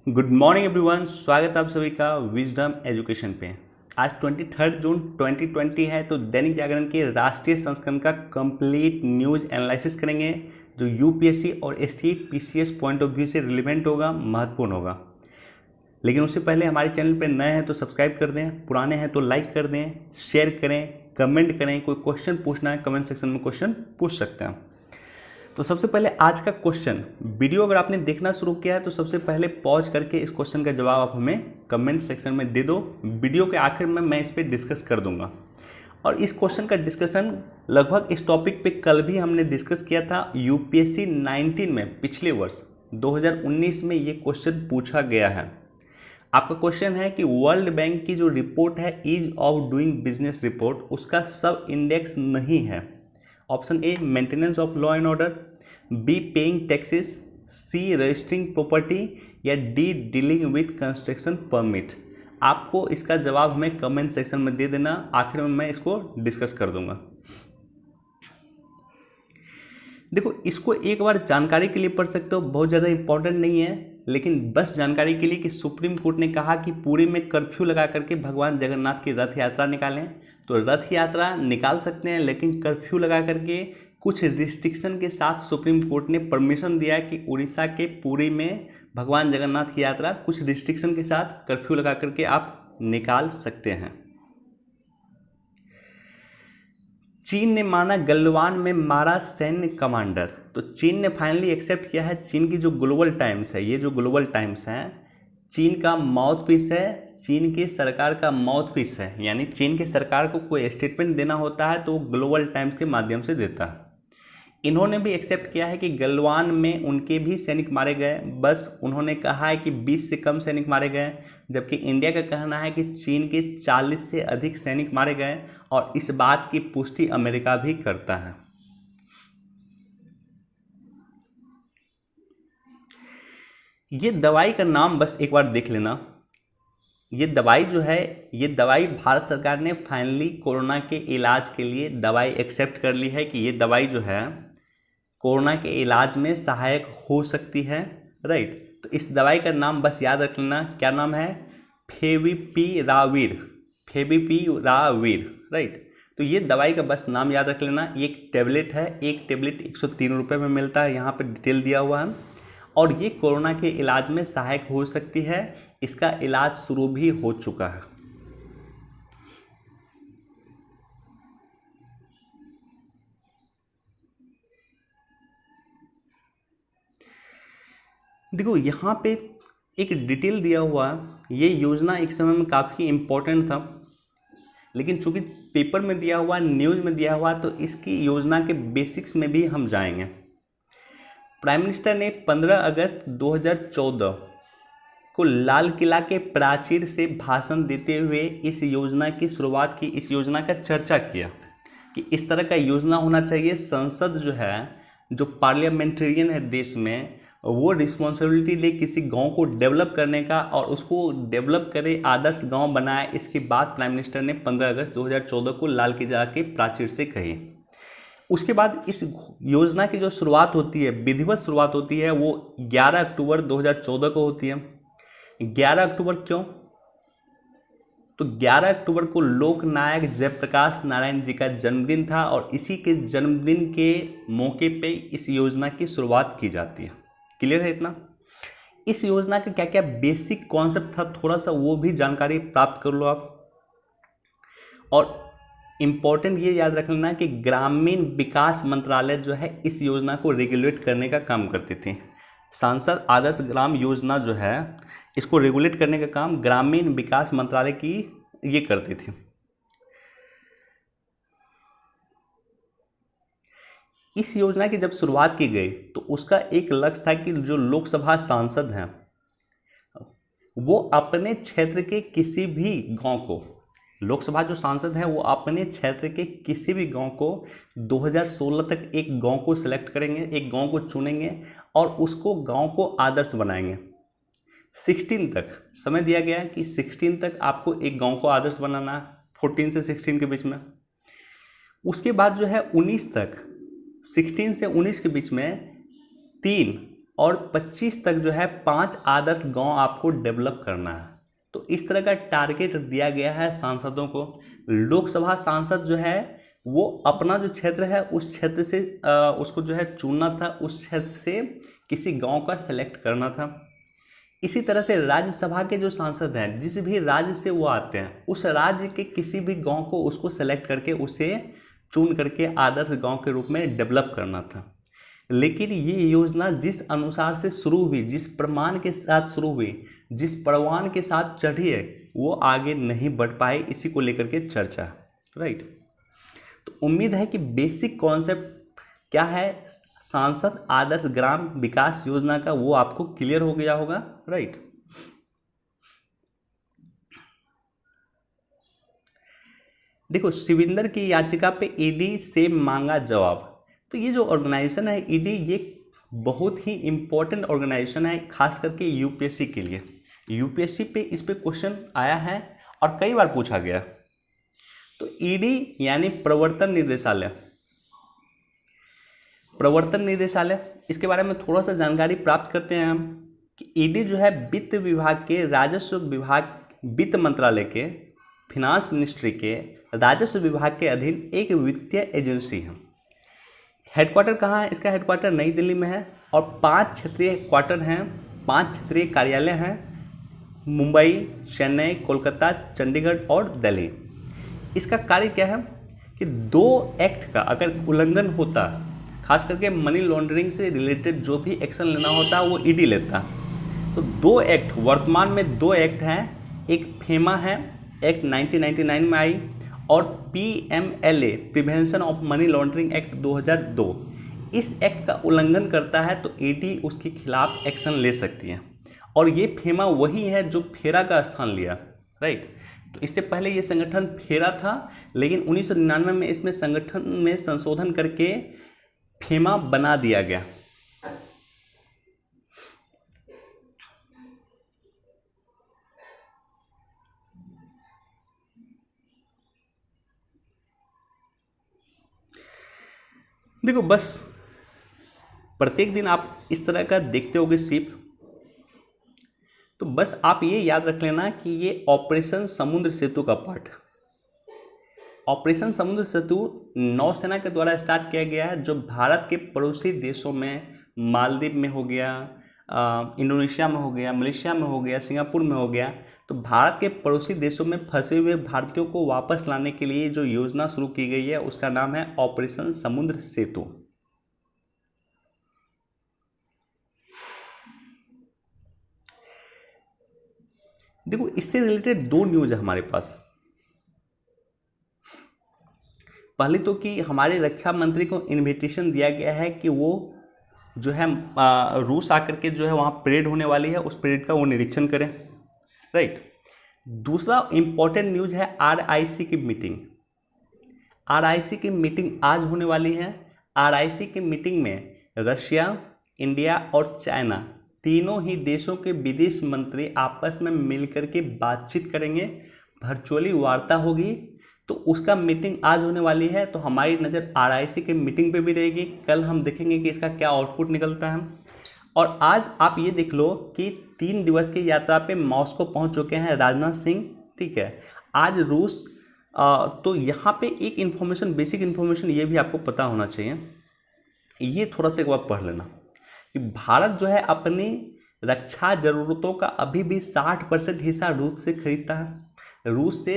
Good morning everyone, स्वागत है आप सभी का विजडम एजुकेशन पे। आज 23 जून 2020 है, तो दैनिक जागरण के राष्ट्रीय संस्करण का कंप्लीट न्यूज़ एनालिसिस करेंगे जो यूपीएससी और state PCS point of view से रिलेवेंट होगा, महत्वपूर्ण होगा। लेकिन उससे पहले हमारे चैनल पे नए हैं तो सब्सक्राइब कर दें, पुराने हैं तो लाइक कर दें, शेयर करें, कमेंट करें। कोई क्वेश्चन पूछना है कमेंट सेक्शन में क्वेश्चन पूछ सकते हैं। तो सबसे पहले आज का क्वेश्चन, वीडियो अगर आपने देखना शुरू किया है तो सबसे पहले पॉज करके इस क्वेश्चन का जवाब आप हमें कमेंट सेक्शन में दे दो। वीडियो के आखिर में मैं इस पर डिस्कस कर दूंगा। और इस क्वेश्चन का डिस्कशन लगभग इस टॉपिक पे कल भी हमने डिस्कस किया था। यूपीएससी 19 में पिछले वर्ष 2019 में ये क्वेश्चन पूछा गया है। आपका क्वेश्चन है कि वर्ल्ड बैंक की जो रिपोर्ट है ease of doing business report, उसका सब इंडेक्स नहीं है। Option A maintenance of law and order, B paying taxes, C registering property, या D dealing with construction permit. आपको इसका जवाब हमें कमेंट सेक्शन में दे देना, आखिर में मैं इसको डिस्कस कर दूंगा। देखो, इसको एक बार जानकारी के लिए पढ़ सकते हो, बहुत ज़्यादा इंपॉर्टेंट नहीं है, लेकिन बस जानकारी के लिए कि सुप्रीम कोर्ट ने कहा कि पूरे में कर्फ्यू लगा करके भगवान जगन्नाथ की रथ यात्रा निकालें। तो रथ यात्रा निकाल सकते हैं, लेकिन कर्फ्यू लगा करके कुछ रिस्ट्रिक्शन के साथ सुप्रीम कोर्ट ने परमिशन दिया कि उड़ीसा के पुरी में भगवान जगन्नाथ की यात्रा कुछ रिस्ट्रिक्शन के साथ कर्फ्यू लगा करके आप निकाल सकते हैं। चीन ने माना गलवान में मारा सैन्य कमांडर। तो चीन ने फाइनली एक्सेप्ट किया है। चीन की जो ग्लोबल टाइम्स है, ये जो ग्लोबल टाइम्स है चीन का माउथ पीस है, चीन की सरकार का माउथ पीस है। यानी चीन की सरकार को कोई स्टेटमेंट देना होता है तो वो ग्लोबल टाइम्स के माध्यम से देता है। इन्होंने भी एक्सेप्ट किया है कि गलवान में उनके भी सैनिक मारे गए, बस उन्होंने कहा है कि 20 से कम सैनिक मारे गए, जबकि इंडिया का कहना है कि चीन के 40 से अधिक सैनिक मारे गए। और इस बात की पुष्टि अमेरिका भी करता है। ये दवाई का नाम बस एक बार देख लेना। ये दवाई जो है, ये दवाई भारत सरकार ने फाइनली कोरोना के इलाज के लिए दवाई एक्सेप्ट कर ली है कि ये दवाई जो है कोरोना के इलाज में सहायक हो सकती है। राइट, तो इस दवाई का नाम बस याद रख लेना। क्या नाम है? फेविपिराविर। Favipiravir, right. तो ये दवाई का बस नाम याद रख लेना। एक टेबलेट है, एक टेबलेट 103 रुपये में मिलता है, यहाँ पे डिटेल दिया हुआ है। और ये कोरोना के इलाज में सहायक हो सकती है। इसका इलाज शुरू भी हो चुका है। देखो, यहाँ पे एक डिटेल दिया हुआ है। ये योजना एक समय में काफ़ी इम्पोर्टेंट था, लेकिन चूंकि पेपर में दिया हुआ, न्यूज़ में दिया हुआ, तो इसकी योजना के बेसिक्स में भी हम जाएंगे। प्राइम मिनिस्टर ने 15 अगस्त 2014 को लाल किला के प्राचीर से भाषण देते हुए इस योजना की शुरुआत की, इस योजना का चर्चा किया कि इस तरह का योजना होना चाहिए। संसद जो है, जो पार्लियामेंटेरियन है देश में, वो रिस्पॉन्सिबिलिटी ले किसी गांव को डेवलप करने का और उसको डेवलप करे, आदर्श गांव बनाए। इसके बाद प्राइम मिनिस्टर ने 15 अगस्त 2014 को लाल किला के प्राचीर से कही। उसके बाद इस योजना की जो शुरुआत होती है, विधिवत शुरुआत होती है, वो 11 अक्टूबर 2014 को होती है। 11 अक्टूबर क्यों? तो 11 अक्टूबर को लोकनायक जयप्रकाश नारायण जी का जन्मदिन था और इसी के जन्मदिन के मौके पे इस योजना की शुरुआत की जाती है। क्लियर है इतना? इस योजना का क्या क्या बेसिक कॉन्सेप्ट था, थोड़ा सा वो भी जानकारी प्राप्त कर लो आप। और इम्पॉर्टेंट ये याद रख लेना कि ग्रामीण विकास मंत्रालय जो है इस योजना को रेगुलेट करने का काम करती थी। सांसद आदर्श ग्राम योजना जो है, इसको रेगुलेट करने का काम ग्रामीण विकास मंत्रालय की ये करती थी। इस योजना की जब शुरुआत की गई तो उसका एक लक्ष्य था कि जो लोकसभा सांसद हैं वो अपने क्षेत्र के किसी भी गांव को, लोकसभा जो सांसद हैं वो अपने क्षेत्र के किसी भी गांव को 2016 तक एक गांव को सिलेक्ट करेंगे, एक गांव को चुनेंगे और उसको गांव को आदर्श बनाएंगे। 16 तक समय दिया गया है कि 16 तक आपको एक गांव को आदर्श बनाना है, 14 से 16 के बीच में। उसके बाद जो है 19 तक, 16 से 19 के बीच में 3 और 25 तक जो है 5 आदर्श गांव आपको डेवलप करना है। तो इस तरह का टारगेट दिया गया है सांसदों को। लोकसभा सांसद जो है वो अपना जो क्षेत्र है उस क्षेत्र से उसको जो है चुनना था, उस क्षेत्र से किसी गांव का सेलेक्ट करना था। इसी तरह से राज्यसभा के जो सांसद हैं, जिस भी राज्य से वो आते हैं, उस राज्य के किसी भी गांव को उसको सेलेक्ट करके उसे चुन करके आदर्श गांव के रूप में डेवलप करना था। लेकिन ये योजना जिस अनुसार से शुरू हुई, जिस प्रमाण के साथ शुरू हुई, जिस परवान के साथ चढ़ी है, वो आगे नहीं बढ़ पाए। इसी को लेकर के चर्चा, राइट। तो उम्मीद है कि बेसिक कॉन्सेप्ट क्या है सांसद आदर्श ग्राम विकास योजना का, वो आपको क्लियर हो गया होगा, राइट। देखो, शिविंदर की याचिका पे ईडी से मांगा जवाब। तो ये जो ऑर्गेनाइजेशन है ईडी, ये बहुत ही इम्पोर्टेंट ऑर्गेनाइजेशन है, खास करके यूपीएससी के लिए। यूपीएससी पे इस पे क्वेश्चन आया है और कई बार पूछा गया। तो ईडी यानी प्रवर्तन निदेशालय, प्रवर्तन निदेशालय, इसके बारे में थोड़ा सा जानकारी प्राप्त करते हैं हम कि ईडी जो है वित्त विभाग के, राजस्व विभाग, वित्त मंत्रालय के, फिनांस मिनिस्ट्री के राजस्व विभाग के अधीन एक वित्तीय एजेंसी है। हेडक्वार्टर कहाँ है? इसका हेडक्वार्टर नई दिल्ली में है और 5 क्षेत्रीय हेडक्वार्टर हैं, 5 क्षेत्रीय कार्यालय हैं, मुंबई, चेन्नई, कोलकाता, चंडीगढ़ और दिल्ली। इसका कार्य क्या है कि 2 एक्ट का अगर उल्लंघन होता, खास करके मनी लॉन्ड्रिंग से रिलेटेड जो भी एक्शन लेना होता है वो ईडी लेता। तो 2 एक्ट, वर्तमान में 2 एक्ट हैं। एक फेमा है, एक्ट 1999 में आई, और PMLA prevention of money laundering act 2002, इस एक्ट का उल्लंघन करता है तो ईडी उसके खिलाफ एक्शन ले सकती है। और ये फेमा वही है जो फेरा का स्थान लिया, राइट। तो इससे पहले ये संगठन फेरा था, लेकिन 1999 में इसमें संगठन में संशोधन करके फेमा बना दिया गया। देखो, बस प्रत्येक दिन आप इस तरह का देखते होगे शिप, तो बस आप ये याद रख लेना कि ये ऑपरेशन समुद्र सेतु का पार्ट। ऑपरेशन समुद्र सेतु नौसेना के द्वारा स्टार्ट किया गया है, जो भारत के पड़ोसी देशों में, मालदीव में हो गया, इंडोनेशिया में हो गया, मलेशिया में हो गया, सिंगापुर में हो गया। तो भारत के पड़ोसी देशों में फंसे हुए भारतीयों को वापस लाने के लिए जो योजना शुरू की गई है उसका नाम है ऑपरेशन समुद्र सेतु। देखो, इससे रिलेटेड 2 न्यूज है हमारे पास। पहले तो कि हमारे रक्षा मंत्री को इनविटेशन दिया गया है कि वो जो है रूस आकर के जो है वहाँ परेड होने वाली है, उस परेड का वो निरीक्षण करें, राइट। दूसरा इम्पॉर्टेंट न्यूज है RIC की मीटिंग। RIC की मीटिंग आज होने वाली है। RIC की मीटिंग में रशिया, इंडिया और चाइना, तीनों ही देशों के विदेश मंत्री आपस में मिलकर के बातचीत करेंगे, वर्चुअली वार्ता होगी। तो उसका मीटिंग आज होने वाली है, तो हमारी नज़र RIC के मीटिंग पे भी रहेगी। कल हम देखेंगे कि इसका क्या आउटपुट निकलता है। और आज आप ये देख लो कि 3 दिवस की यात्रा पे मॉस्को पहुंच चुके हैं राजनाथ सिंह, ठीक है। आज रूस, तो यहाँ पे एक इन्फॉर्मेशन, बेसिक इन्फॉर्मेशन ये भी आपको पता होना चाहिए, ये थोड़ा सा एक बार पढ़ लेना कि भारत जो है अपनी रक्षा ज़रूरतों का अभी भी 60% हिस्सा रूस से खरीदता है। रूस से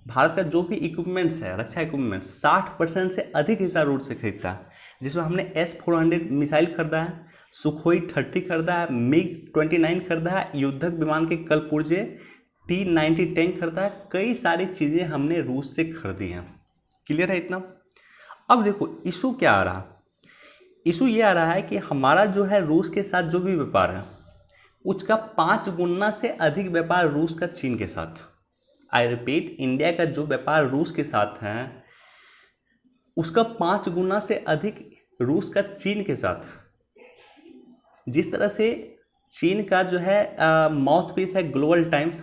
भारत का जो भी इक्विपमेंट्स है, रक्षा इक्विपमेंट्स, 60% से अधिक हिस्सा रूस से खरीदता है, जिसमें हमने S-400 मिसाइल खरीदा है, सुखोई 30 खरीदा है, MiG-29 खरीदा है, युद्धक विमान के कलपुर्जे, T-90 टैंक खरीदा है। कई सारी चीज़ें हमने रूस से खरीदी हैं। क्लियर है इतना? अब देखो इशू क्या आ रहा है। इशू ये आ रहा है कि हमारा जो है रूस के साथ जो भी व्यापार है उसका 5 गुना से अधिक व्यापार रूस का चीन के साथ। आई रिपीट, इंडिया का जो व्यापार रूस के साथ है उसका 5 गुना से अधिक रूस का चीन के साथ। जिस तरह से चीन का जो है माउथ पीस है ग्लोबल टाइम्स,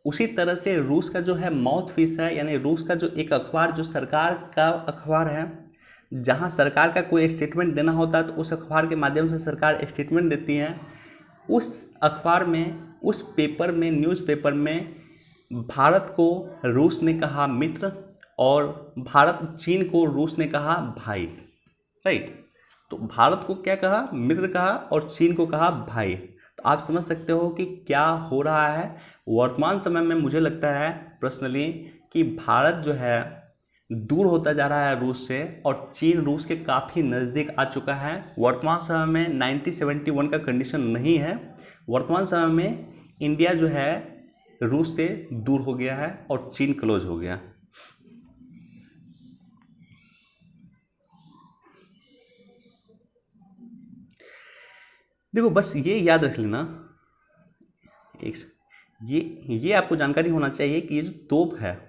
उसी तरह से रूस का जो है माउथ पीस है, यानी रूस का जो एक अखबार जो सरकार का अखबार है, जहाँ सरकार का कोई स्टेटमेंट देना होता है तो उस अखबार के माध्यम से सरकार स्टेटमेंट देती है। उस अखबार में, उस पेपर में, न्यूज़पेपर में भारत को रूस ने कहा मित्र और चीन को रूस ने कहा भाई, राइट। तो भारत को क्या कहा, मित्र कहा, और चीन को कहा भाई। तो आप समझ सकते हो कि क्या हो रहा है वर्तमान समय में। मुझे लगता है पर्सनली कि भारत जो है दूर होता जा रहा है रूस से, और चीन रूस के काफ़ी नज़दीक आ चुका है। वर्तमान समय में 1971 का कंडीशन नहीं है। वर्तमान समय में इंडिया जो है रूस से दूर हो गया है और चीन क्लोज हो गया। देखो बस ये याद रख लेना, ये आपको जानकारी होना चाहिए कि ये जो तोप है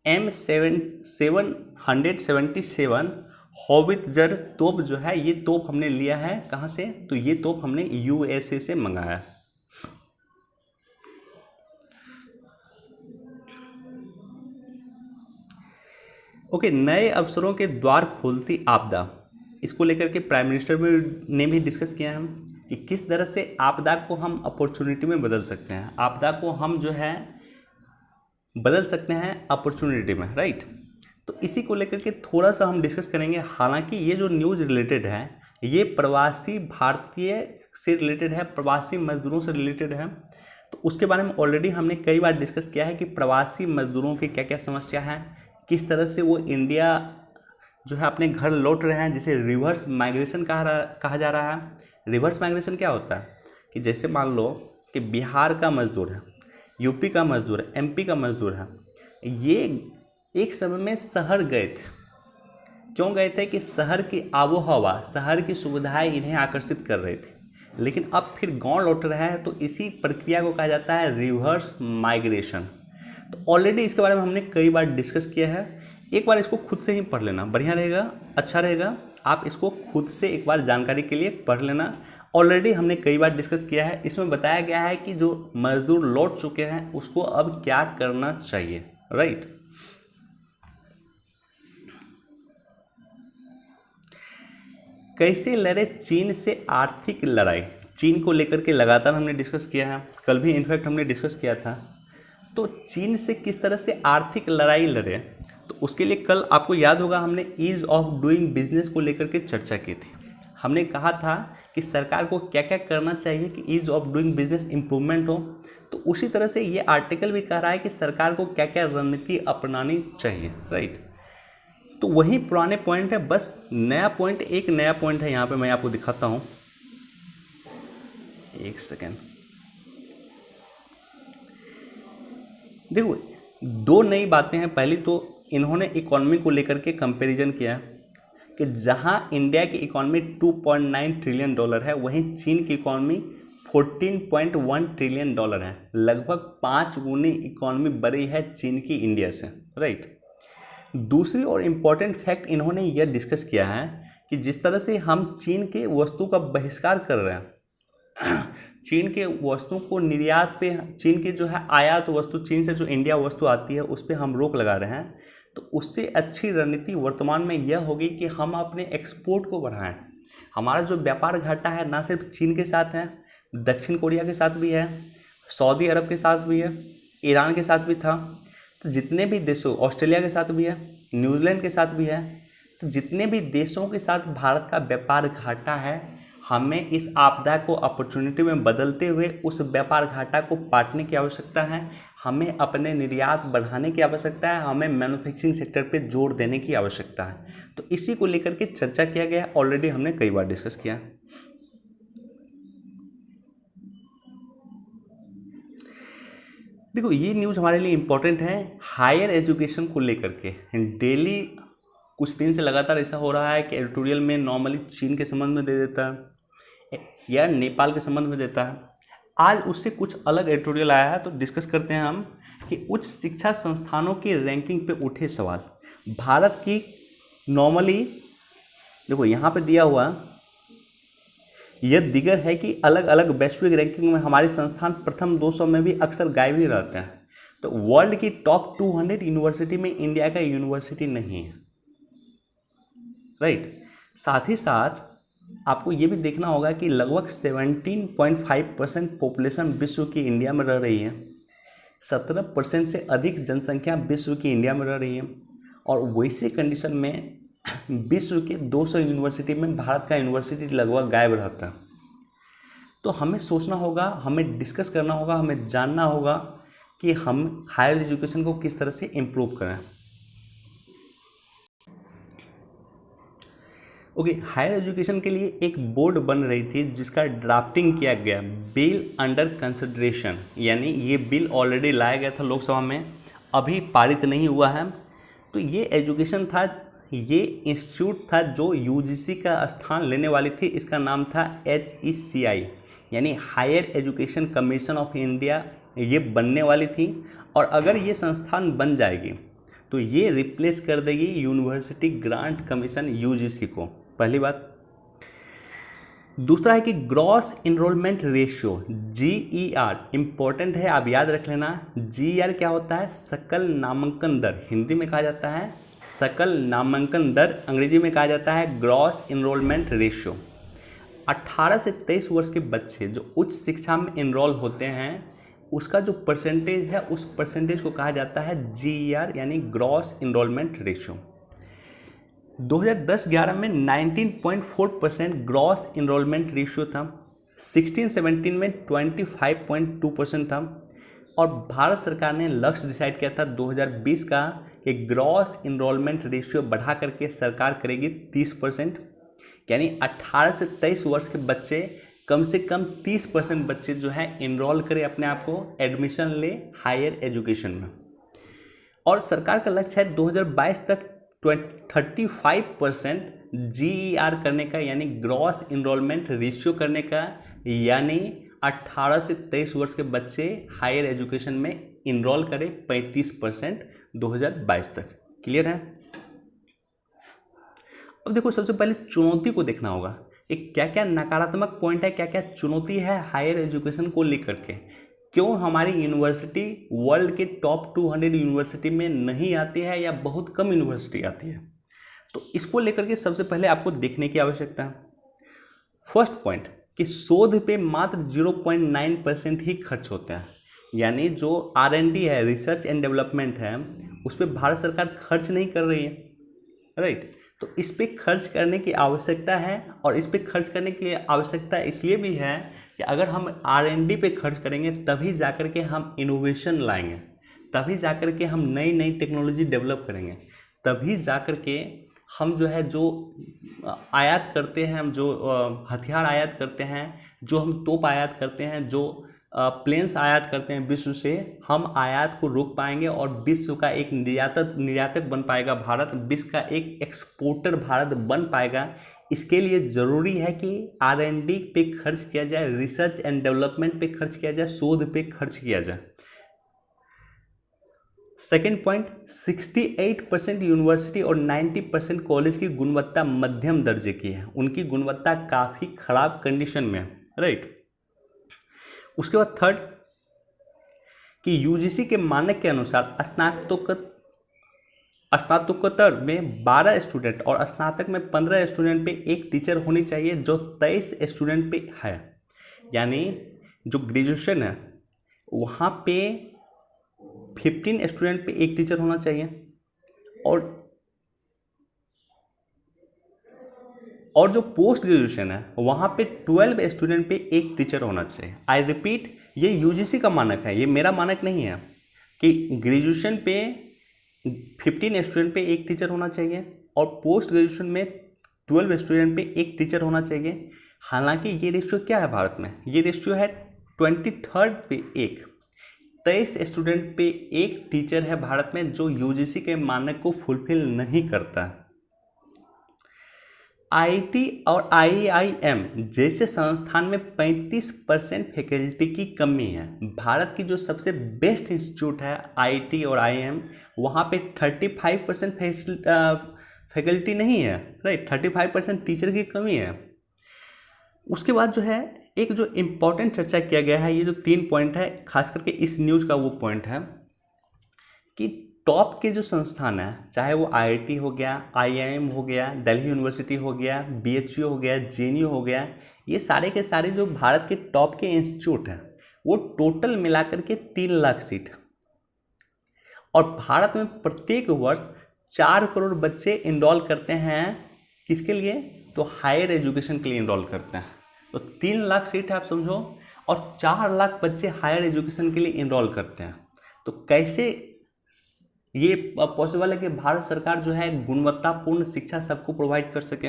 M777 हॉवित्जर तोप जो है, ये तोप हमने लिया है कहाँ से, तो ये तोप हमने USA से मंगाया। ओके, नए अवसरों के द्वार खोलती आपदा, इसको लेकर के प्राइम मिनिस्टर ने भी डिस्कस किया है कि किस तरह से आपदा को हम अपॉर्चुनिटी में बदल सकते हैं, आपदा को हम जो है बदल सकते हैं अपॉर्चुनिटी में, राइट। तो इसी को लेकर के थोड़ा सा हम डिस्कस करेंगे। हालांकि ये जो न्यूज़ रिलेटेड है ये प्रवासी भारतीय से रिलेटेड है, प्रवासी मजदूरों से रिलेटेड है। तो उसके बारे में ऑलरेडी हमने कई बार डिस्कस किया है कि प्रवासी मजदूरों की क्या क्या समस्या है, किस तरह से वो इंडिया जो है अपने घर लौट रहे हैं, जिसे रिवर्स माइग्रेशन कहा जा रहा है। रिवर्स माइग्रेशन क्या होता है कि जैसे मान लो कि बिहार का मजदूर है, यूपी का मजदूर है, MP का मजदूर है, ये एक समय में शहर गए थे। क्यों गए थे कि शहर की आबो हवा, शहर की सुविधाएं इन्हें आकर्षित कर रही थी, लेकिन अब फिर गांव लौट रहा है। तो इसी प्रक्रिया को कहा जाता है रिवर्स माइग्रेशन। तो ऑलरेडी इसके बारे में हमने कई बार डिस्कस किया है। एक बार इसको खुद से ही पढ़ लेना, बढ़िया रहेगा, अच्छा रहेगा। आप इसको खुद से एक बार जानकारी के लिए पढ़ लेना। ऑलरेडी हमने कई बार डिस्कस किया है। इसमें बताया गया है कि जो मजदूर लौट चुके हैं उसको अब क्या करना चाहिए, राइट। कैसे लड़े चीन से आर्थिक लड़ाई, चीन को लेकर के लगातार हमने डिस्कस किया है, कल भी इनफैक्ट हमने डिस्कस किया था। तो चीन से किस तरह से आर्थिक लड़ाई लड़े, तो उसके लिए कल आपको याद होगा हमने ईज ऑफ डूइंग बिजनेस को लेकर के चर्चा की थी। हमने कहा था कि सरकार को क्या क्या करना चाहिए कि ease of doing business improvement हो। तो उसी तरह से ये आर्टिकल भी कह रहा है कि सरकार को क्या क्या रणनीति अपनानी चाहिए, राइट। तो वही पुराने पॉइंट है, बस नया पॉइंट, एक नया पॉइंट है यहाँ पे मैं आपको दिखाता हूँ, एक सेकेंड। देखो दो नई बातें हैं। पहली तो इन्होंने इकोनॉमी को लेकर के कंपैरिजन किया कि जहां इंडिया की इकोनॉमी 2.9 ट्रिलियन डॉलर है, वहीं चीन की इकोनॉमी 14.1 ट्रिलियन डॉलर है। लगभग 5 गुनी इकोनॉमी बड़ी है चीन की इंडिया से, राइट। दूसरी और इम्पॉर्टेंट फैक्ट इन्होंने यह डिस्कस किया है कि जिस तरह से हम चीन के वस्तु का बहिष्कार कर रहे हैं, चीन के वस्तु को निर्यात पे, चीन के जो है आयात वस्तु, चीन से जो इंडिया वस्तु आती है उस पर हम रोक लगा रहे हैं। तो उससे अच्छी रणनीति वर्तमान में यह होगी कि हम अपने एक्सपोर्ट को बढ़ाएं। हमारा जो व्यापार घाटा है ना सिर्फ चीन के साथ है, दक्षिण कोरिया के साथ भी है, सऊदी अरब के साथ भी है, ईरान के साथ भी था। तो जितने भी देशों, ऑस्ट्रेलिया के साथ भी है, न्यूजीलैंड के साथ भी है, तो जितने भी देशों के साथ भारत का व्यापार घाटा है, हमें इस आपदा को अपॉर्चुनिटी में बदलते हुए उस व्यापार घाटा को पाटने की आवश्यकता है। हमें अपने निर्यात बढ़ाने की आवश्यकता है, हमें मैन्युफैक्चरिंग सेक्टर पे जोर देने की आवश्यकता है। तो इसी को लेकर के चर्चा किया गया, ऑलरेडी हमने कई बार डिस्कस किया। देखो ये न्यूज़ हमारे लिए इम्पोर्टेंट है हायर एजुकेशन को लेकर के। डेली कुछ दिन से लगातार ऐसा हो रहा है कि एडिटोरियल में नॉर्मली चीन के संबंध में दे देता है या नेपाल के संबंध में देता है। आज उससे कुछ अलग एडिटोरियल आया है, तो डिस्कस करते हैं हम कि उच्च शिक्षा संस्थानों की रैंकिंग पे उठे सवाल। भारत की नॉर्मली देखो यहाँ पे दिया हुआ यह दिगर है कि अलग अलग वैश्विक रैंकिंग में हमारे संस्थान प्रथम 200 में भी अक्सर गायब ही रहते हैं। तो वर्ल्ड की टॉप 200 यूनिवर्सिटी में इंडिया का यूनिवर्सिटी नहीं है। राइट। साथ ही साथ आपको ये भी देखना होगा कि लगभग 17.5% पॉपुलेशन विश्व की इंडिया में रह रही है, 17% से अधिक जनसंख्या विश्व की इंडिया में रह रही है, और वैसे कंडीशन में विश्व के 200 यूनिवर्सिटी में भारत का यूनिवर्सिटी लगभग गायब रहता है। तो हमें सोचना होगा, हमें डिस्कस करना होगा, हमें जानना होगा कि हम हायर एजुकेशन को किस तरह से इम्प्रूव करें। ओके, हायर एजुकेशन के लिए एक बोर्ड बन रही थी जिसका ड्राफ्टिंग किया गया, बिल अंडर कंसिडरेशन, यानी ये बिल ऑलरेडी लाया गया था लोकसभा में, अभी पारित नहीं हुआ है। तो ये एजुकेशन था, ये इंस्टीट्यूट था जो यूजीसी का स्थान लेने वाली थी। इसका नाम था HECI, यानी higher education commission of India, ये बनने वाली थी। और अगर ये संस्थान बन जाएगी तो ये रिप्लेस कर देगी यूनिवर्सिटी ग्रांट कमीशन यूजीसी को, पहली बात। दूसरा है कि gross enrolment ratio, GER, important है, आप याद रख लेना। GER क्या होता है? सकल नामांकन दर, हिंदी में कहा जाता है सकल नामांकन दर, अंग्रेजी में कहा जाता है ग्रॉस इनरोलमेंट रेशियो। 18 से 23 वर्ष के बच्चे जो उच्च शिक्षा में इनरोल होते हैं, उसका जो परसेंटेज है, उस परसेंटेज को कहा जाता है GER, यानी ग्रॉस इनरोलमेंट रेशियो। 2010-11 में 19.4% ग्रॉस इनरोलमेंट रेशियो था, 16-17 में 25.2% था, और भारत सरकार ने लक्ष्य डिसाइड किया था 2020 का कि ग्रॉस इनरोलमेंट रेशियो बढ़ा करके सरकार करेगी 30%, यानी 18 से 23 वर्ष के बच्चे कम से कम 30% बच्चे जो है इनरोल करें अपने आप को, एडमिशन ले हायर एजुकेशन में। और सरकार का लक्ष्य है 2022 तक 35% GER करने का, यानी ग्रॉस इनरोलमेंट रेशियो करने का, यानी 18 से 23 वर्ष के बच्चे हायर एजुकेशन में इनरोल करें 35% 2022 तक। क्लियर है? अब देखो, सबसे पहले चुनौती को देखना होगा, एक क्या क्या नकारात्मक पॉइंट है, क्या क्या चुनौती है हायर एजुकेशन को लेकर के। क्यों हमारी यूनिवर्सिटी वर्ल्ड के टॉप 200 यूनिवर्सिटी में नहीं आती है, या बहुत कम यूनिवर्सिटी आती है? तो इसको लेकर के सबसे पहले आपको देखने की आवश्यकता है। फर्स्ट पॉइंट कि शोध पे मात्र 0.9% ही खर्च होते हैं, यानी जो R&D है, रिसर्च एंड डेवलपमेंट है, उस पर भारत सरकार खर्च नहीं कर रही है, राइट। तो इस पे खर्च करने की आवश्यकता है, और इस पे खर्च करने की आवश्यकता इसलिए भी है कि अगर हम R&D पे खर्च करेंगे तभी जाकर के हम इनोवेशन लाएंगे, तभी जाकर के हम नई नई टेक्नोलॉजी डेवलप करेंगे, तभी जाकर के हम जो है जो आयात करते हैं, हम जो हथियार आयात करते हैं, जो हम तोप आयात करते हैं, जो प्लेन्स आयात करते हैं विश्व से, हम आयात को रोक पाएंगे और विश्व का एक निर्यातक बन पाएगा भारत, विश्व का एक एक्सपोर्टर भारत बन पाएगा। इसके लिए ज़रूरी है कि R&D पे खर्च किया जाए, रिसर्च एंड डेवलपमेंट पे खर्च किया जाए, शोध पे खर्च किया जाए। सेकेंड पॉइंट, 68% यूनिवर्सिटी और 90% कॉलेज की गुणवत्ता मध्यम दर्जे की है, उनकी गुणवत्ता काफ़ी खराब कंडीशन में है, राइट। उसके बाद थर्ड कि UGC के मानक के अनुसार स्नातकोत्तर में 12 स्टूडेंट और स्नातक में 15 स्टूडेंट पे एक टीचर होनी चाहिए, जो 23 स्टूडेंट पे है। यानी जो ग्रेजुएशन है वहाँ पे 15 स्टूडेंट पे एक टीचर होना चाहिए, और जो पोस्ट ग्रेजुएशन है वहाँ पे 12 स्टूडेंट पे एक टीचर होना चाहिए। आई रिपीट, ये UGC का मानक है, ये मेरा मानक नहीं है, कि ग्रेजुएशन पे 15 स्टूडेंट पे एक टीचर होना चाहिए और पोस्ट ग्रेजुएशन में 12 स्टूडेंट पे एक टीचर होना चाहिए। हालांकि ये रेशियो क्या है भारत में? ये रेशियो है 23 पे एक, 23 स्टूडेंट पे एक टीचर है भारत में, जो UGC के मानक को फुलफिल नहीं करता। IIT और IIM जैसे संस्थान में 35% फैकल्टी की कमी है। भारत की जो सबसे बेस्ट इंस्टीट्यूट है IIT और IIM, वहाँ पे 35% फैकल्टी नहीं है, राइट, 35% टीचर की कमी है। उसके बाद जो है एक जो इम्पोर्टेंट चर्चा किया गया है, ये जो 3 पॉइंट है, खास करके इस न्यूज़ का वो पॉइंट है कि टॉप के जो संस्थान है, चाहे वो आईआईटी हो गया, आईआईएम हो गया, दिल्ली यूनिवर्सिटी हो गया, बीएचयू हो गया, जेएनयू हो गया, ये सारे के सारे जो भारत के टॉप के इंस्टीट्यूट हैं वो टोटल मिलाकर के 3 लाख सीट, और भारत में प्रत्येक वर्ष 4 करोड़ बच्चे इनरोल करते हैं। किसके लिए? तो हायर एजुकेशन के लिए इनरोल करते हैं। तो 3 लाख सीट है आप समझो, और 4 लाख बच्चे हायर एजुकेशन के लिए इनरोल करते हैं। तो कैसे ये पॉसिबल है कि भारत सरकार जो है गुणवत्तापूर्ण शिक्षा सबको प्रोवाइड कर सके?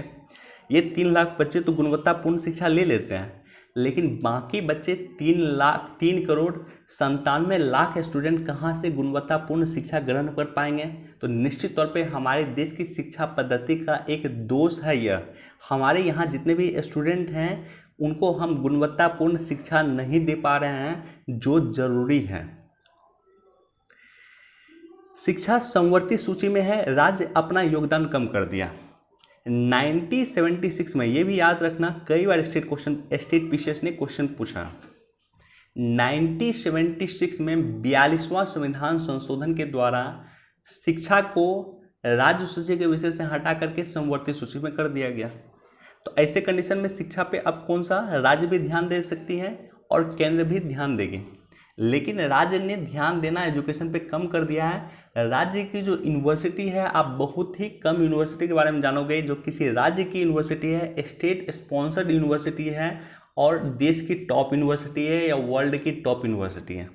ये 3 लाख बच्चे तो गुणवत्तापूर्ण शिक्षा ले लेते हैं, लेकिन बाकी बच्चे 3 करोड़ 97 लाख स्टूडेंट कहाँ से गुणवत्तापूर्ण शिक्षा ग्रहण कर पाएंगे? तो निश्चित तौर पे हमारे देश की शिक्षा पद्धति का एक दोष है यह। हमारे यहाँ जितने भी स्टूडेंट हैं उनको हम गुणवत्तापूर्ण शिक्षा नहीं दे पा रहे हैं जो जरूरी है। शिक्षा समवर्ती सूची में है, राज्य अपना योगदान कम कर दिया। 1976 में, ये भी याद रखना, कई बार स्टेट पीसीएस ने क्वेश्चन पूछा। 1976 में 42वां संविधान संशोधन के द्वारा शिक्षा को राज्य सूची के विषय से हटा करके समवर्ती सूची में कर दिया गया। तो ऐसे कंडीशन में शिक्षा पे अब कौन सा राज्य भी ध्यान दे सकती है और केंद्र भी ध्यान देगी, लेकिन राज्य ने ध्यान देना एजुकेशन पे कम कर दिया है। राज्य की जो यूनिवर्सिटी है, आप बहुत ही कम यूनिवर्सिटी के बारे में जानोगे जो किसी राज्य की यूनिवर्सिटी है, स्टेट स्पॉन्सर्ड यूनिवर्सिटी है और देश की टॉप यूनिवर्सिटी है या वर्ल्ड की टॉप यूनिवर्सिटी है।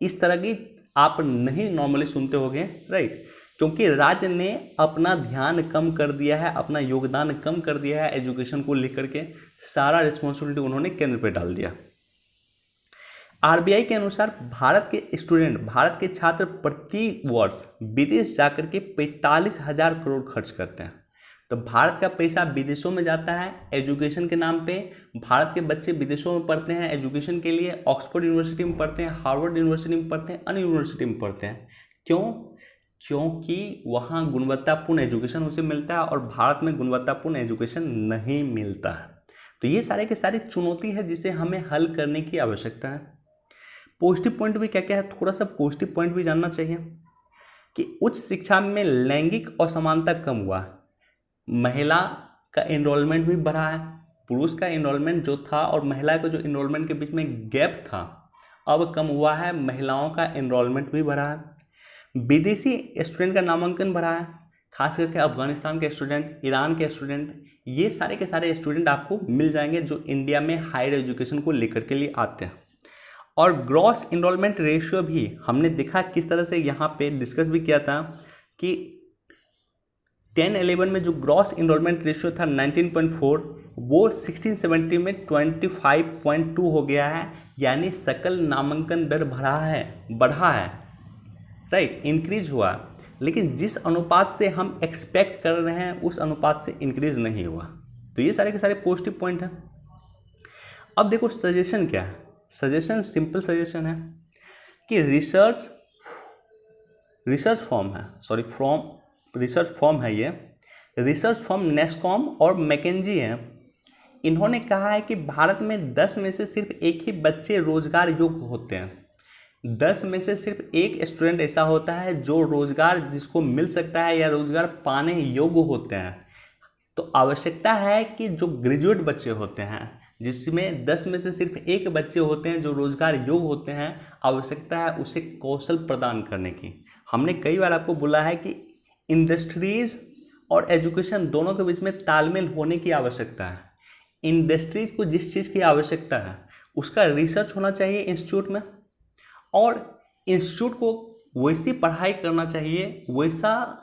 इस तरह की आप नहीं नॉर्मली सुनते होंगे, राइट? क्योंकि राज्य ने अपना ध्यान कम कर दिया है, अपना योगदान कम कर दिया है एजुकेशन को लेकर के, सारा रिस्पॉन्सिबिलिटी उन्होंने केंद्र पे डाल दिया। आरबीआई के अनुसार भारत के छात्र प्रति वर्ष विदेश जाकर के 45,000 करोड़ खर्च करते हैं। तो भारत का पैसा विदेशों में जाता है एजुकेशन के नाम पे। भारत के बच्चे विदेशों में पढ़ते हैं एजुकेशन के लिए, ऑक्सफोर्ड यूनिवर्सिटी में पढ़ते हैं, हार्वर्ड यूनिवर्सिटी में पढ़ते हैं, अन्य यूनिवर्सिटी में पढ़ते हैं। क्यों? क्योंकि वहाँ गुणवत्तापूर्ण एजुकेशन उसे मिलता है और भारत में गुणवत्तापूर्ण एजुकेशन नहीं मिलता है। तो ये सारे के सारी चुनौती है जिसे हमें हल करने की आवश्यकता है। पॉजिटिव पॉइंट भी क्या क्या है, थोड़ा सा पॉजिटिव पॉइंट भी जानना चाहिए कि उच्च शिक्षा में लैंगिक असमानता कम हुआ, महिला का एनरोलमेंट भी बढ़ा है। पुरुष का एनरोलमेंट जो था और महिला का जो एनरोलमेंट के बीच में गैप था अब कम हुआ है, महिलाओं का एनरोलमेंट भी बढ़ा है। विदेशी स्टूडेंट का नामांकन बढ़ा है, खास करके अफगानिस्तान के स्टूडेंट, ईरान के स्टूडेंट, ये सारे के सारे स्टूडेंट आपको मिल जाएंगे जो इंडिया में हायर एजुकेशन को लेकर के लिए आते हैं। और ग्रॉस एनरोलमेंट रेशियो भी हमने देखा किस तरह से, यहाँ पे डिस्कस भी किया था कि 10-11 में जो ग्रॉस एनरोलमेंट रेशियो था 19.4, वो 16-17 में 25.2 हो गया है, यानी सकल नामांकन दर बढ़ा है, राइट, इंक्रीज हुआ। लेकिन जिस अनुपात से हम एक्सपेक्ट कर रहे हैं उस अनुपात से इंक्रीज नहीं हुआ। तो ये सारे के सारे पॉजिटिव पॉइंट हैं। अब देखो सजेशन क्या है। सजेशन सिंपल सजेशन है कि रिसर्च फॉर्म है ये, रिसर्च फॉर्म नेस्कॉम और मैकेंजी है। इन्होंने कहा है कि भारत में 10 में से सिर्फ एक ही बच्चे रोजगार योग्य होते हैं। 10 में से सिर्फ एक स्टूडेंट ऐसा होता है जो रोजगार जिसको मिल सकता है या रोजगार पाने योग्य होते हैं। तो आवश्यकता है कि जो ग्रेजुएट बच्चे होते हैं, जिसमें 10 में से सिर्फ एक बच्चे होते हैं जो रोजगार योग्य होते हैं, आवश्यकता है उसे कौशल प्रदान करने की। हमने कई बार आपको बोला है कि इंडस्ट्रीज और एजुकेशन दोनों के बीच में तालमेल होने की आवश्यकता है। इंडस्ट्रीज को जिस चीज़ की आवश्यकता है उसका रिसर्च होना चाहिए इंस्टीट्यूट में, और इंस्टीट्यूट को वैसी पढ़ाई करना चाहिए, वैसा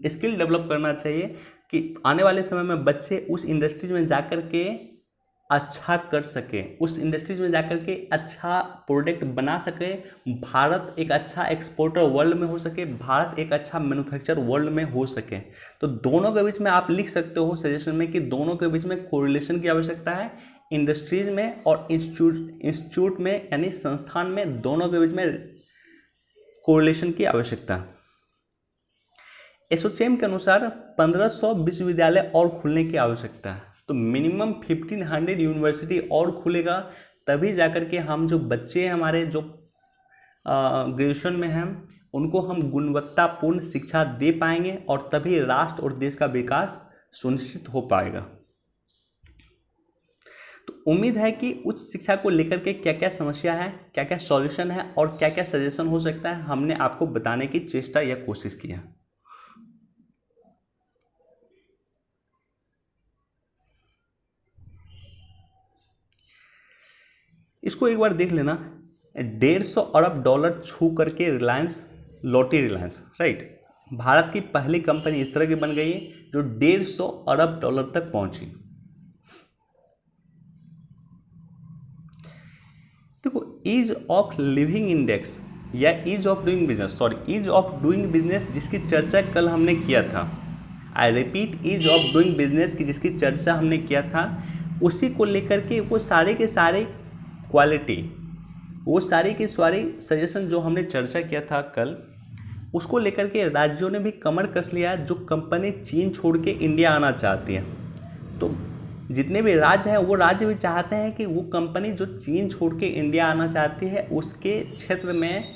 स्किल डेवलप करना चाहिए कि आने वाले समय में बच्चे उस इंडस्ट्रीज में जाकर के अच्छा कर सके, उस इंडस्ट्रीज में जाकर के अच्छा प्रोडक्ट बना सके, भारत एक अच्छा एक्सपोर्टर वर्ल्ड में हो सके, भारत एक अच्छा मैन्युफैक्चर वर्ल्ड में हो सके। तो दोनों के बीच में आप लिख सकते हो सजेशन में कि दोनों के बीच में कोरिलेशन की आवश्यकता है, इंडस्ट्रीज में और इंस्टीट्यूट में यानी संस्थान में, दोनों के बीच में कोरिलेशन की आवश्यकता है। एसोचैम के अनुसार 1500 विश्वविद्यालय और खुलने की आवश्यकता है। तो मिनिमम 1500 यूनिवर्सिटी और खुलेगा, तभी जाकर के हम जो बच्चे हैं हमारे जो ग्रेजुएशन में हैं उनको हम गुणवत्तापूर्ण शिक्षा दे पाएंगे और तभी राष्ट्र और देश का विकास सुनिश्चित हो पाएगा। तो उम्मीद है कि उच्च शिक्षा को लेकर के क्या क्या समस्या है, क्या क्या सॉल्यूशन है और क्या क्या सजेशन हो सकता है, हमने आपको बताने की चेष्टा या कोशिश की है। इसको एक बार देख लेना, 150 अरब डॉलर छू करके रिलायंस लौटी, रिलायंस राइट, भारत की पहली कंपनी इस तरह की बन गई है जो 150 अरब डॉलर तक पहुंची। देखो, ईज ऑफ लिविंग इंडेक्स या ease of doing business, ease of doing business जिसकी चर्चा कल हमने किया था, I repeat, ease of doing business की जिसकी चर्चा हमने किया था, उसी को लेकर के वो सारे के सारे क्वालिटी, वो सारी की सारी सजेशन जो हमने चर्चा किया था कल, उसको लेकर के राज्यों ने भी कमर कस लिया जो कंपनी चीन छोड़ के इंडिया आना चाहती है। तो जितने भी राज्य हैं वो राज्य भी चाहते हैं कि वो कंपनी जो चीन छोड़ के इंडिया आना चाहती है उसके क्षेत्र में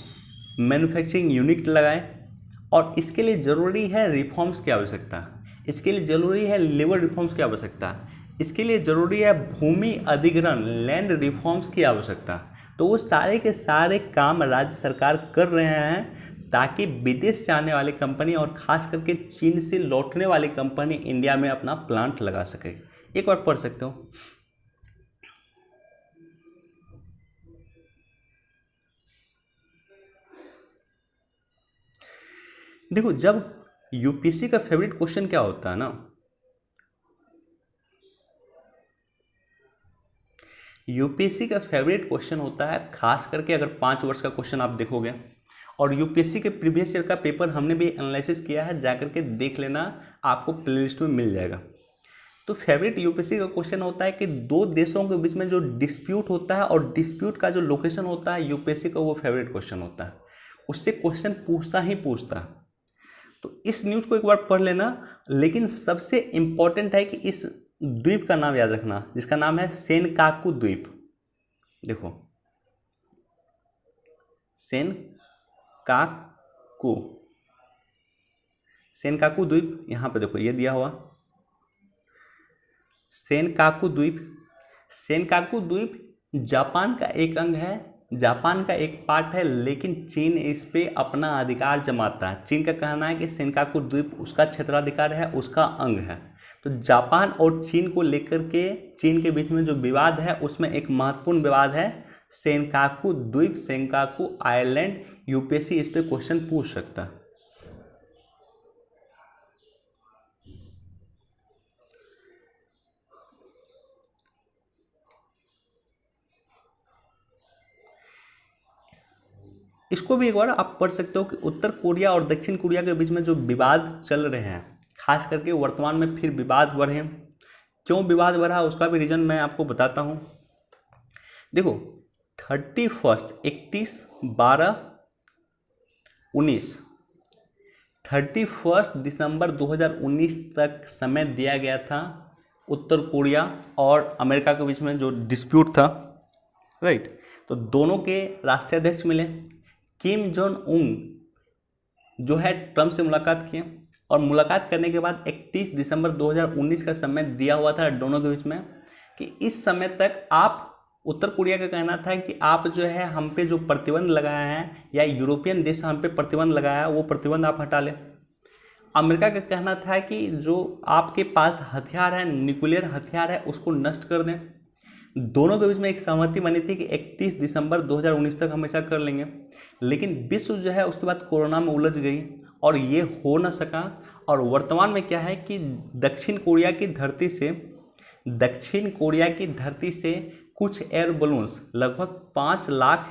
मैन्युफैक्चरिंग यूनिट लगाए, और इसके लिए ज़रूरी है रिफॉर्म्स की आवश्यकता, इसके लिए ज़रूरी है लेबर रिफॉर्म्स की आवश्यकता, इसके लिए ज़रूरी है भूमि अधिग्रहण लैंड रिफॉर्म्स की आवश्यकता। तो वो सारे के सारे काम राज्य सरकार कर रहे हैं ताकि विदेश से आने वाली कंपनी और ख़ास करके चीन से लौटने वाली कंपनी इंडिया में अपना प्लांट लगा सके। एक बार पढ़ सकते हो। देखो, जब यूपीएससी का फेवरेट क्वेश्चन क्या होता है ना, यूपीएससी का फेवरेट क्वेश्चन होता है, खास करके अगर 5 वर्ष का क्वेश्चन आप देखोगे, और यूपीएससी के प्रीवियस ईयर का पेपर हमने भी एनालिसिस किया है, जाकर के देख लेना, आपको प्लेलिस्ट में मिल जाएगा। तो फेवरेट यूपीएससी का क्वेश्चन होता है कि दो देशों के बीच में जो डिस्प्यूट होता है और डिस्प्यूट का जो लोकेशन होता है, यूपीएससी का वो फेवरेट क्वेश्चन होता है, उससे क्वेश्चन पूछता ही पूछता है। तो इस न्यूज़ को एक बार पढ़ लेना, लेकिन सबसे इम्पॉर्टेंट है कि इस द्वीप का नाम याद रखना जिसका नाम है सेनकाकू द्वीप। देखो, सेनकाकू द्वीप, यहाँ पे देखो ये दिया हुआ सेनकाकू द्वीप। सेनकाकू द्वीप जापान का एक अंग है, जापान का एक पार्ट है, लेकिन चीन इस पे अपना अधिकार जमाता है। चीन का कहना है कि सेनकाकू द्वीप उसका क्षेत्राधिकार है, उसका अंग है। तो जापान और चीन को लेकर के चीन के बीच में जो विवाद है उसमें एक महत्वपूर्ण विवाद है सेनकाकू द्वीप, सेनकाकू आइलैंड। यूपीएससी इस पे क्वेश्चन पूछ सकता है। इसको भी एक बार आप पढ़ सकते हो कि उत्तर कोरिया और दक्षिण कोरिया के बीच में जो विवाद चल रहे हैं, खास करके वर्तमान में फिर विवाद बढ़े, क्यों विवाद बढ़ा उसका भी रीज़न मैं आपको बताता हूँ। देखो, 31 दिसंबर 2019 तक समय दिया गया था उत्तर कोरिया और अमेरिका के बीच में जो डिस्प्यूट था, राइट। तो दोनों के राष्ट्रीय अध्यक्ष मिले, किम जोंग उन जो है ट्रंप से मुलाकात किए, और मुलाकात करने के बाद 31 दिसंबर 2019 का समय दिया हुआ था दोनों के बीच में कि इस समय तक आप, उत्तर कोरिया का कहना था कि आप जो है हम पे जो प्रतिबंध लगाए हैं या यूरोपियन देश हम पे प्रतिबंध लगाया है वो प्रतिबंध आप हटा लें। अमेरिका का कहना था कि जो आपके पास हथियार है, न्यूक्लियर हथियार है, उसको नष्ट कर दें। दोनों के बीच में एक सहमति बनी थी कि 31 दिसंबर 2019 तक हम ऐसा कर लेंगे, लेकिन विश्व जो है उसके बाद कोरोना में उलझ गई और ये हो न सका। और वर्तमान में क्या है कि दक्षिण कोरिया की धरती से कुछ एयर बलून्स, लगभग 5 लाख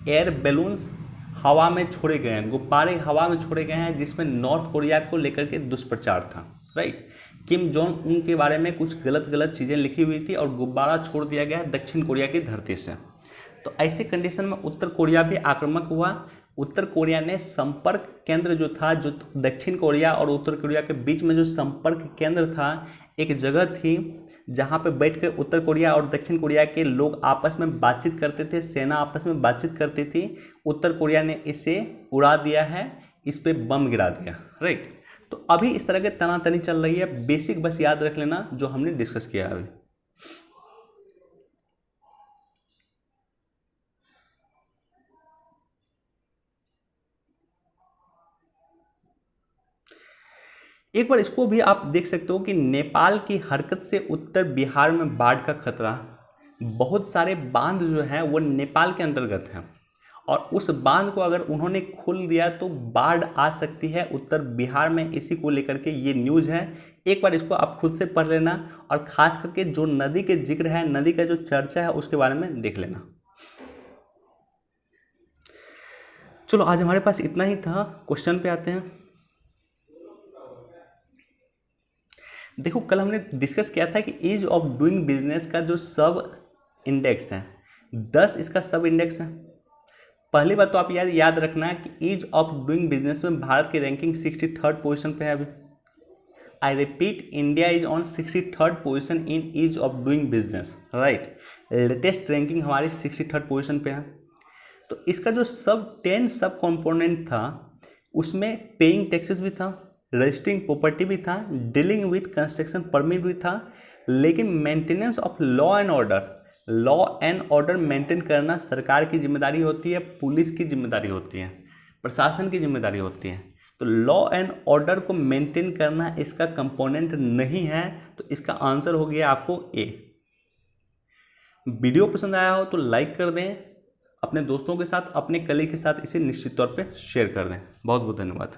एयर बलून्स हवा में छोड़े गए हैं, गुब्बारे हवा में छोड़े गए हैं, जिसमें नॉर्थ कोरिया को लेकर के दुष्प्रचार था, राइट। किम जोंग उन के बारे में कुछ गलत चीज़ें लिखी हुई थी और गुब्बारा छोड़ दिया गया दक्षिण कोरिया की धरती से। तो ऐसे कंडीशन में उत्तर कोरिया भी आक्रामक हुआ। उत्तर कोरिया ने संपर्क केंद्र जो था, जो दक्षिण कोरिया और उत्तर कोरिया के बीच में जो संपर्क केंद्र था, एक जगह थी जहाँ पे बैठ कर उत्तर कोरिया और दक्षिण कोरिया के लोग आपस में बातचीत करते थे, सेना आपस में बातचीत करती थी। उत्तर कोरिया ने इसे उड़ा दिया है, इस पर बम गिरा दिया, राइट। तो अभी इस तरह के तनातनी चल रही है, बेसिक बस याद रख लेना जो हमने डिस्कस किया अभी। एक बार इसको भी आप देख सकते हो कि नेपाल की हरकत से उत्तर बिहार में बाढ़ का खतरा, बहुत सारे बांध जो हैं वो नेपाल के अंतर्गत हैं और उस बांध को अगर उन्होंने खोल दिया तो बाढ़ आ सकती है उत्तर बिहार में। इसी को लेकर के ये न्यूज़ है, एक बार इसको आप खुद से पढ़ लेना और खास करके जो नदी के जिक्र है, नदी का जो चर्चा है उसके बारे में देख लेना। चलो आज हमारे पास इतना ही था, क्वेश्चन पे आते हैं। देखो कल हमने डिस्कस किया था कि ईज ऑफ डूइंग बिजनेस का जो सब इंडेक्स है 10 इसका सब इंडेक्स है। पहली बात तो आप याद रखना कि ईज ऑफ डूइंग बिजनेस में भारत की रैंकिंग 63rd पोजीशन पे है अभी। I repeat, India is on 63rd position in ease of doing business, right. Latest ranking हमारी 63rd पोजीशन पे है। तो इसका जो 10 सब कॉम्पोनेंट था उसमें पेइंग टैक्सेस भी था, रजिस्टरिंग प्रॉपर्टी भी था, डीलिंग विथ कंस्ट्रक्शन परमिट भी था, लेकिन maintenance of law and order maintain करना सरकार की जिम्मेदारी होती है, पुलिस की जिम्मेदारी होती है, प्रशासन की जिम्मेदारी होती है। तो लॉ एंड ऑर्डर को मेंटेन करना इसका कंपोनेंट नहीं है, तो इसका आंसर हो गया आपको ए। वीडियो पसंद आया हो तो लाइक कर दें, अपने दोस्तों के साथ, अपने कलीग के साथ इसे निश्चित तौर पे शेयर कर दें। बहुत बहुत धन्यवाद।